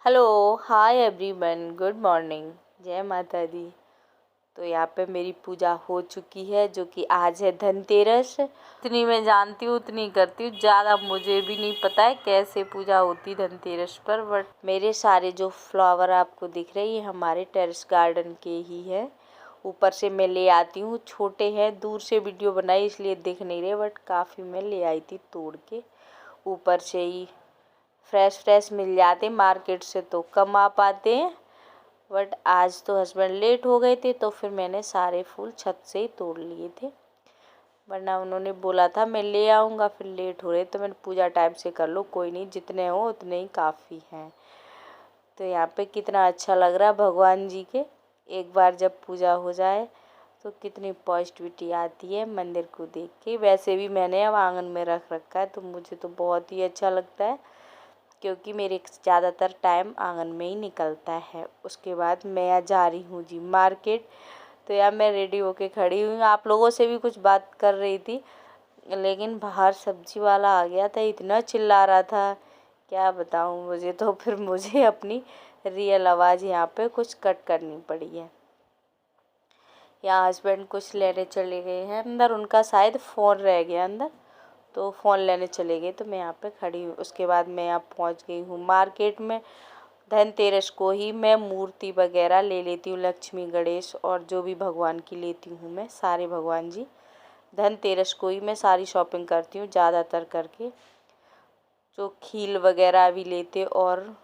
Hello, hi everyone, good morning, जय माता दी। तो यहाँ पे मेरी पूजा हो चुकी है, जो कि आज है धनतेरस। इतनी मैं जानती हूँ उतनी करती हूँ, ज़्यादा मुझे भी नहीं पता है कैसे पूजा होती धनतेरस पर। बट मेरे सारे जो फ्लावर आपको दिख रहे हैं ये हमारे टेरेस गार्डन के ही है। ऊपर से मैं ले आती हूँ, छोटे हैं, दूर से वीडियो बनाई इसलिए दिख नहीं रहे, बट काफ़ी मैं ले आई थी तोड़ के। ऊपर से ही फ्रेश मिल जाते, मार्केट से तो कम आ पाते हैं। बट आज तो हस्बैंड लेट हो गए थे तो फिर मैंने सारे फूल छत से ही तोड़ लिए थे, वरना उन्होंने बोला था मैं ले आऊँगा, फिर लेट हो रहे तो मैंने पूजा टाइम से कर लो, कोई नहीं, जितने हो उतने ही काफ़ी हैं। तो यहाँ पे कितना अच्छा लग रहा है भगवान जी के, एक बार जब पूजा हो जाए तो कितनी पॉजिटिविटी आती है मंदिर को देख के। वैसे भी मैंने अब आंगन में रख रखा है तो मुझे तो बहुत ही अच्छा लगता है, क्योंकि मेरे ज़्यादातर टाइम आंगन में ही निकलता है। उसके बाद मैं यहाँ जा रही हूँ जी मार्केट। तो यार मैं रेडी होके खड़ी हुई हूँ, आप लोगों से भी कुछ बात कर रही थी, लेकिन बाहर सब्जी वाला आ गया था, इतना चिल्ला रहा था क्या बताऊँ। मुझे अपनी रियल आवाज़ यहाँ पे कुछ कट करनी पड़ी है। यहाँ हस्बैंड कुछ लेने चले गए हैं अंदर, उनका शायद फ़ोन रह गया अंदर, तो फ़ोन लेने चले गए, तो मैं यहाँ पे खड़ी हूँ। उसके बाद मैं यहाँ पहुँच गई हूँ मार्केट में। धनतेरस को ही मैं मूर्ति वगैरह ले लेती हूँ, लक्ष्मी गणेश और जो भी भगवान की लेती हूँ मैं, सारे भगवान जी धनतेरस को ही मैं सारी शॉपिंग करती हूँ ज़्यादातर करके। जो खील वगैरह भी लेते और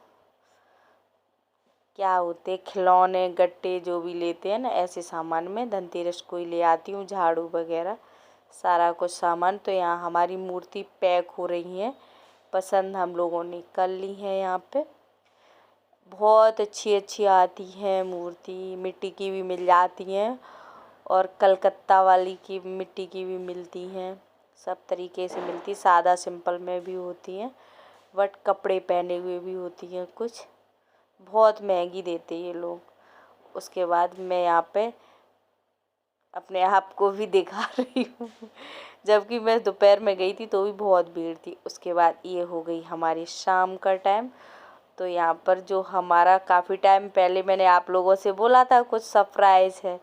क्या होते खिलौने गट्टे जो भी लेते हैं ना, ऐसे सामान मैं धनतेरस को ही ले आती हूँ, झाड़ू वगैरह सारा कुछ सामान। तो यहाँ हमारी मूर्ति पैक हो रही है, पसंद हम लोगों ने कर ली है। यहाँ पे बहुत अच्छी आती है मूर्ति, मिट्टी की भी मिल जाती हैं और कलकत्ता वाली की मिट्टी की भी मिलती हैं, सब तरीके से मिलती, सादा सिंपल में भी होती हैं, बट कपड़े पहने हुए भी होती हैं कुछ, बहुत महंगी देते ये लोग। उसके बाद मैं यहाँ पे अपने आप को भी दिखा रही हूँ जबकि मैं दोपहर में गई थी तो भी बहुत भीड़ थी। उसके बाद ये हो गई हमारी शाम का टाइम। तो यहाँ पर जो हमारा काफ़ी टाइम पहले मैंने आप लोगों से बोला था कुछ सरप्राइज़ है,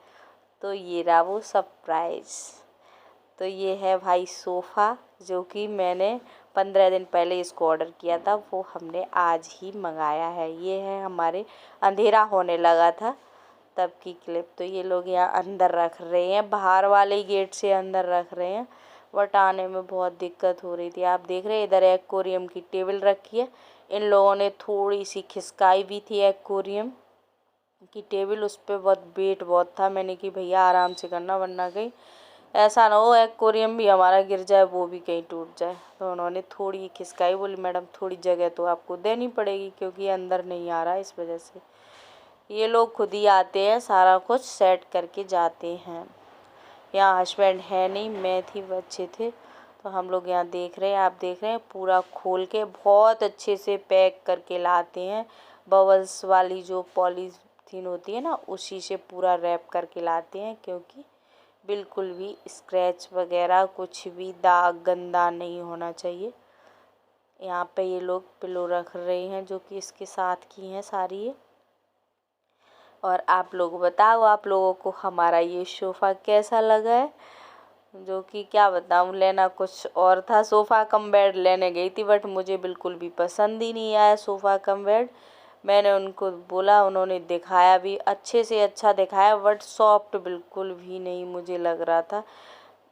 तो ये रहा वो सरप्राइज़। तो ये है भाई सोफ़ा, जो कि मैंने 15 दिन पहले इसको ऑर्डर किया था, वो हमने आज ही मंगाया है। ये है हमारे, अंधेरा होने लगा था तब की क्लिप। तो ये लोग यहाँ अंदर रख रहे हैं, बाहर वाले गेट से अंदर रख रहे हैं, बट आने में बहुत दिक्कत हो रही थी। आप देख रहे हैं इधर एक्वेरियम की टेबल रखी है, इन लोगों ने थोड़ी सी खिसकाई भी थी एक्वेरियम की टेबल, उस पर बहुत वेट बहुत था। मैंने कि भैया आराम से करना, वरना कहीं ऐसा ना हो एक्वेरियम भी हमारा गिर जाए, वो भी कहीं टूट जाए। तो उन्होंने थोड़ी खिसकाई, बोली मैडम थोड़ी जगह तो आपको देनी पड़ेगी क्योंकि अंदर नहीं आ रहा, इस वजह से ये लोग खुद ही आते हैं, सारा कुछ सेट करके जाते हैं। यहाँ हस्बैंड है नहीं, मैं थी, बच्चे थे, तो हम लोग यहाँ देख रहे हैं। आप देख रहे हैं पूरा खोल के बहुत अच्छे से पैक करके लाते हैं, बबल्स वाली जो पॉलीथीन होती है ना, उसी से पूरा रैप करके लाते हैं, क्योंकि बिल्कुल भी स्क्रैच वगैरह कुछ भी दाग गंदा नहीं होना चाहिए। यहाँ पे ये लोग पिलो रख रहे हैं जो कि इसके साथ की हैं सारी ये। और आप लोग बताओ, आप लोगों को हमारा ये सोफ़ा कैसा लगा है, जो कि क्या बताऊँ, लेना कुछ और था, सोफ़ा कम बेड लेने गई थी, बट मुझे बिल्कुल भी पसंद ही नहीं आया सोफ़ा कम बेड। मैंने उनको बोला, उन्होंने दिखाया भी अच्छे से अच्छा दिखाया, बट सॉफ्ट बिल्कुल भी नहीं मुझे लग रहा था।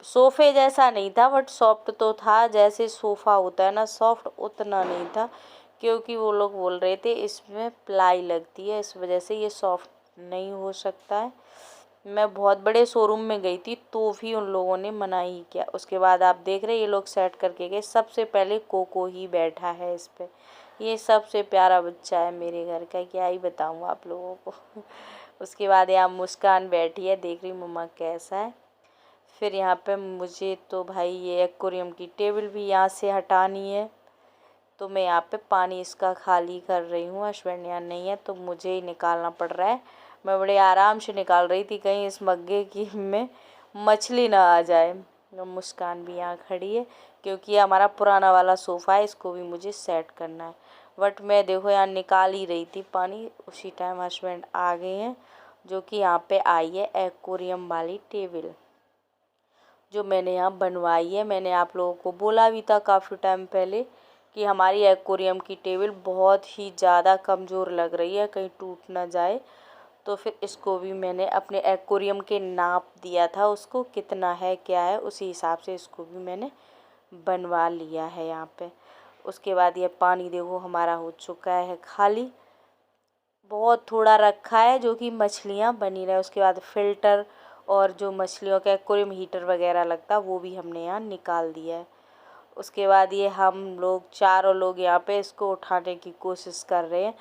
सोफ़े जैसा नहीं था, बट सॉफ्ट तो था, जैसे सोफ़ा होता है ना सॉफ्ट, उतना नहीं था, क्योंकि वो लोग बोल रहे थे इसमें प्लाई लगती है, इस वजह से ये सॉफ्ट नहीं हो सकता है। मैं बहुत बड़े शोरूम में गई थी तो भी उन लोगों ने मना ही किया। उसके बाद आप देख रहे हैं ये लोग सेट करके गए, सबसे पहले कोको ही बैठा है इस पे, ये सबसे प्यारा बच्चा है मेरे घर का, क्या ही बताऊँ आप लोगों को उसके बाद यहाँ मुस्कान बैठी है, देख रही मम्मा कैसा है। फिर यहाँ पे मुझे तो भाई ये एक्वेरियम की टेबल भी यहाँ से हटानी है, तो मैं यहाँ पे पानी इसका खाली कर रही हूँ। हस्बैंड यहाँ नहीं है तो मुझे ही निकालना पड़ रहा है। मैं बड़े आराम से निकाल रही थी, कहीं इस मग्गे की में मछली ना आ जाए। तो मुस्कान भी यहाँ खड़ी है, क्योंकि ये हमारा पुराना वाला सोफ़ा है, इसको भी मुझे सेट करना है। बट मैं देखो यहाँ निकाल ही रही थी पानी, उसी टाइम हस्बैंड आ गए हैं, जो कि यहाँ पे आई है एक्वेरियम वाली टेबल जो मैंने यहाँ बनवाई है। मैंने आप लोगों को बोला भी था काफ़ी टाइम पहले कि हमारी एक्वेरियम की टेबल बहुत ही ज़्यादा कमज़ोर लग रही है, कहीं टूट ना जाए। तो फिर इसको भी मैंने अपने एक्वेरियम के नाप दिया था, उसको कितना है क्या है, उसी हिसाब से इसको भी मैंने बनवा लिया है यहाँ पे। उसके बाद ये पानी देखो हमारा हो चुका है खाली, बहुत थोड़ा रखा है जो कि मछलियाँ बनी रहे। उसके बाद फ़िल्टर और जो मछलियों का एक्वेरियम हीटर वगैरह लगता वो भी हमने यहाँ निकाल दिया है। उसके बाद ये हम लोग चारों लोग यहाँ पे इसको उठाने की कोशिश कर रहे हैं।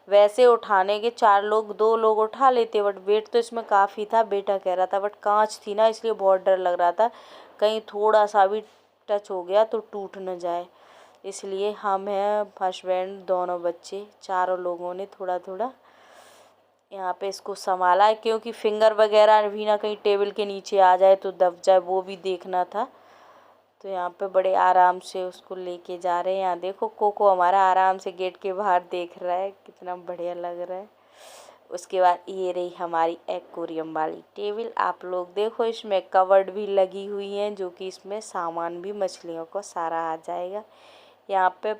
वैसे उठाने के 4 लोग, 2 लोग उठा लेते, बट वेट तो इसमें काफ़ी था, बेटा कह रहा था, बट कांच थी ना इसलिए बहुत डर लग रहा था कहीं थोड़ा सा भी टच हो गया तो टूट न जाए। इसलिए हम हैं, हस्बैंड, दोनों बच्चे, चारों लोगों ने थोड़ा थोड़ा यहाँ पे इसको संभाला है, क्योंकि फिंगर वगैरह भी ना कहीं टेबल के नीचे आ जाए तो दब जाए, वो भी देखना था। तो यहाँ पे बड़े आराम से उसको लेके जा रहे हैं। यहाँ देखो कोको हमारा आराम से गेट के बाहर देख रहा है, कितना बढ़िया लग रहा है। उसके बाद ये रही हमारी एक्वेरियम वाली टेबल। आप लोग देखो इसमें कवर्ड भी लगी हुई हैं, जो कि इसमें सामान भी मछलियों को सारा आ जाएगा। यहाँ पे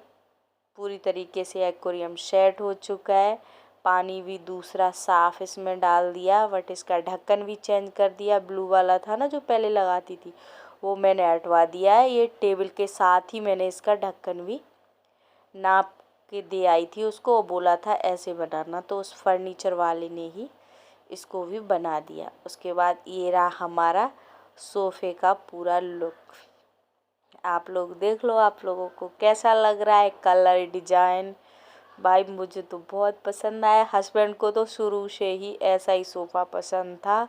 पूरी तरीके से एक्वेरियम सेट हो चुका है। पानी भी दूसरा साफ़ इसमें डाल दिया, बट इसका ढक्कन भी चेंज कर दिया। ब्लू वाला था ना जो पहले लगाती थी, वो मैंने हटवा दिया है। ये टेबल के साथ ही मैंने इसका ढक्कन भी नाप के दे आई थी उसको, बोला था ऐसे बनाना, तो उस फर्नीचर वाले ने ही इसको भी बना दिया। उसके बाद ये रहा हमारा सोफ़े का पूरा लुक। आप लोग देख लो, आप लोगों को कैसा लग रहा है, कलर, डिज़ाइन। भाई मुझे तो बहुत पसंद आया। हस्बैंड को तो शुरू से ही ऐसा ही सोफ़ा पसंद था,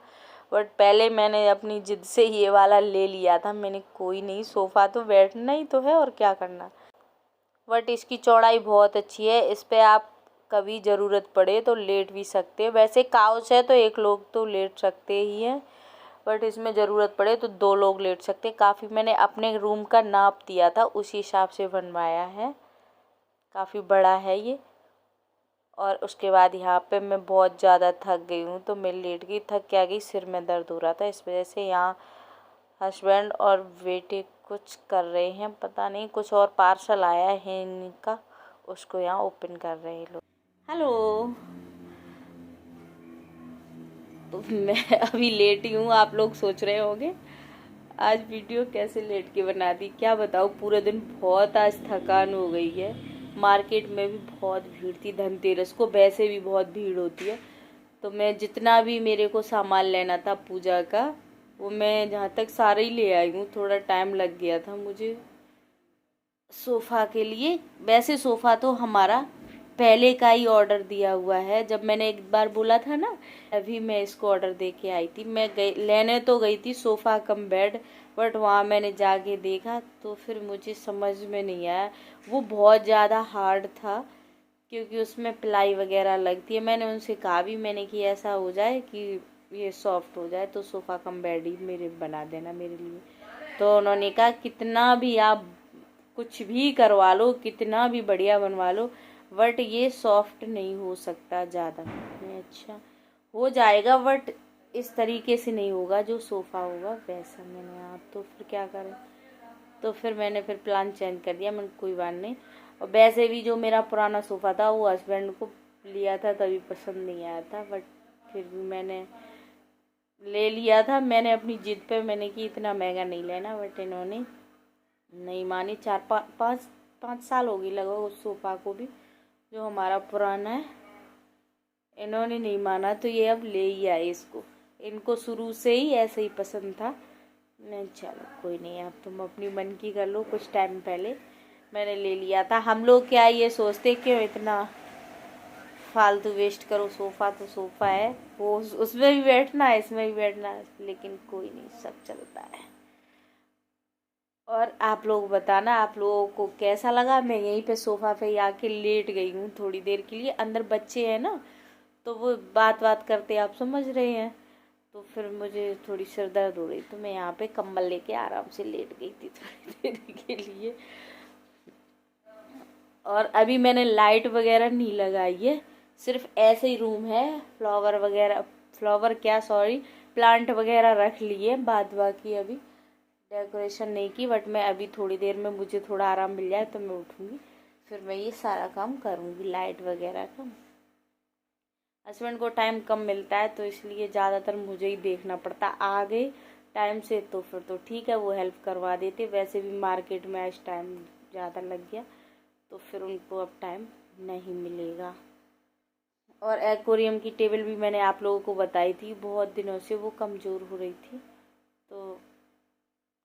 बट पहले मैंने अपनी ज़िद से ये वाला ले लिया था। मैंने कोई नहीं, सोफ़ा तो बैठना ही तो है और क्या करना। बट इसकी चौड़ाई बहुत अच्छी है, इस पर आप कभी ज़रूरत पड़े तो लेट भी सकते हैं। वैसे काउच है तो एक लोग तो लेट सकते ही हैं, बट इसमें ज़रूरत पड़े तो 2 लोग लेट सकते। काफ़ी मैंने अपने रूम का नाप दिया था, उसी हिसाब से बनवाया है, काफ़ी बड़ा है ये। और उसके बाद यहाँ पे मैं बहुत ज़्यादा थक गई हूँ, तो मैं लेट गई, थक के आ गई, सिर में दर्द हो रहा था, इस वजह से यहाँ हस्बैंड और बेटे कुछ कर रहे हैं, पता नहीं, कुछ और पार्सल आया है इनका, उसको यहाँ ओपन कर रहे हैं लोग। हेलो, तो मैं अभी लेट ही हूँ। आप लोग सोच रहे होंगे आज वीडियो कैसे लेट के बना दी, क्या बताऊँ, पूरे दिन बहुत आज थकान हो गई है। मार्केट में भी बहुत भीड़ थी, धनतेरस को वैसे भी बहुत भीड़ होती है, तो मैं जितना भी मेरे को सामान लेना था पूजा का, वो मैं जहाँ तक सारा ही ले आई हूँ। थोड़ा टाइम लग गया था मुझे सोफ़ा के लिए। वैसे सोफ़ा तो हमारा पहले का ही ऑर्डर दिया हुआ है, जब मैंने एक बार बोला था ना, अभी मैं इसको ऑर्डर दे के आई थी। मैं लेने तो गई थी सोफ़ा कम बेड, बट वहाँ मैंने जाके देखा तो फिर मुझे समझ में नहीं आया, वो बहुत ज़्यादा हार्ड था, क्योंकि उसमें प्लाई वगैरह लगती है। मैंने उनसे कहा भी मैंने कि ऐसा हो जाए कि ये सॉफ्ट हो जाए तो सोफ़ा कम बेड ही मेरे बना देना मेरे लिए। तो उन्होंने कहा कितना भी आप कुछ भी करवा लो, कितना भी बढ़िया बनवा लो, बट ये सॉफ्ट नहीं हो सकता ज़्यादा। अच्छा हो जाएगा, बट इस तरीके से नहीं होगा जो सोफ़ा होगा वैसा। मैंने आप तो फिर क्या करें, तो फिर मैंने फिर प्लान चेंज कर दिया। मैंने कोई बात नहीं। और वैसे भी जो मेरा पुराना सोफ़ा था वो हस्बैंड को लिया था तभी पसंद नहीं आया था, बट फिर भी मैंने ले लिया था। मैंने अपनी जिद पे मैंने कि इतना महंगा नहीं लेना, बट इन्होंने नहीं मानी। 4-5 साल हो गई लगभग उस सोफ़ा को भी, जो हमारा पुराना है। इन्होंने नहीं माना तो ये अब ले ही आए इसको। इनको शुरू से ही ऐसे ही पसंद था। नहीं चलो कोई नहीं, अब तुम अपनी मन की कर लो। कुछ टाइम पहले मैंने ले लिया था। हम लोग क्या ये सोचते क्यों इतना फालतू वेस्ट करो, सोफ़ा तो सोफ़ा है, वो उसमें भी बैठना है इसमें भी बैठना है, लेकिन कोई नहीं, सब चलता है। और आप लोग बताना आप लोगों को कैसा लगा। मैं यहीं पे सोफ़ा पे ही आके लेट गई हूँ थोड़ी देर के लिए। अंदर बच्चे हैं ना, तो वो बात करते आप समझ रहे हैं, तो फिर मुझे थोड़ी सिर दर्द हो रही, तो मैं यहाँ पे कंबल लेके आराम से लेट गई थी थोड़ी देर के लिए। और अभी मैंने लाइट वगैरह नहीं लगाई है, सिर्फ ऐसे ही रूम है। फ्लावर क्या सॉरी प्लांट वगैरह रख लिए, बाद बाकी अभी डेकोरेशन नहीं की। बट मैं अभी थोड़ी देर में, मुझे थोड़ा आराम मिल जाए तो मैं उठूँगी, फिर मैं ये सारा काम करूँगी लाइट वगैरह का। हस्बैंड को टाइम कम मिलता है तो इसलिए ज़्यादातर मुझे ही देखना पड़ता। आ गए टाइम से तो फिर तो ठीक है, वो हेल्प करवा देते। वैसे भी मार्केट में आज टाइम ज़्यादा लग गया तो फिर उनको अब टाइम नहीं मिलेगा। और एक्वेरियम की टेबल भी मैंने आप लोगों को बताई थी, बहुत दिनों से वो कमज़ोर हो रही थी, तो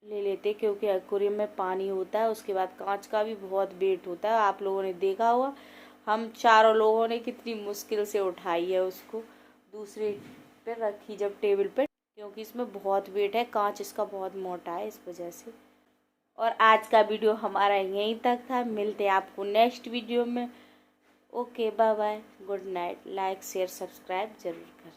ले लेते, क्योंकि एक्वेरियम में पानी होता है, उसके बाद कांच का भी बहुत वेट होता है। आप लोगों ने देखा होगा, हम चारों लोगों ने कितनी मुश्किल से उठाई है उसको, दूसरे पे रखी जब टेबल पे, क्योंकि इसमें बहुत वेट है, कांच इसका बहुत मोटा है इस वजह से। और आज का वीडियो हमारा यहीं तक था, मिलते हैं आपको नेक्स्ट वीडियो में। Okay bye bye, good night. Like share subscribe जरूर करें।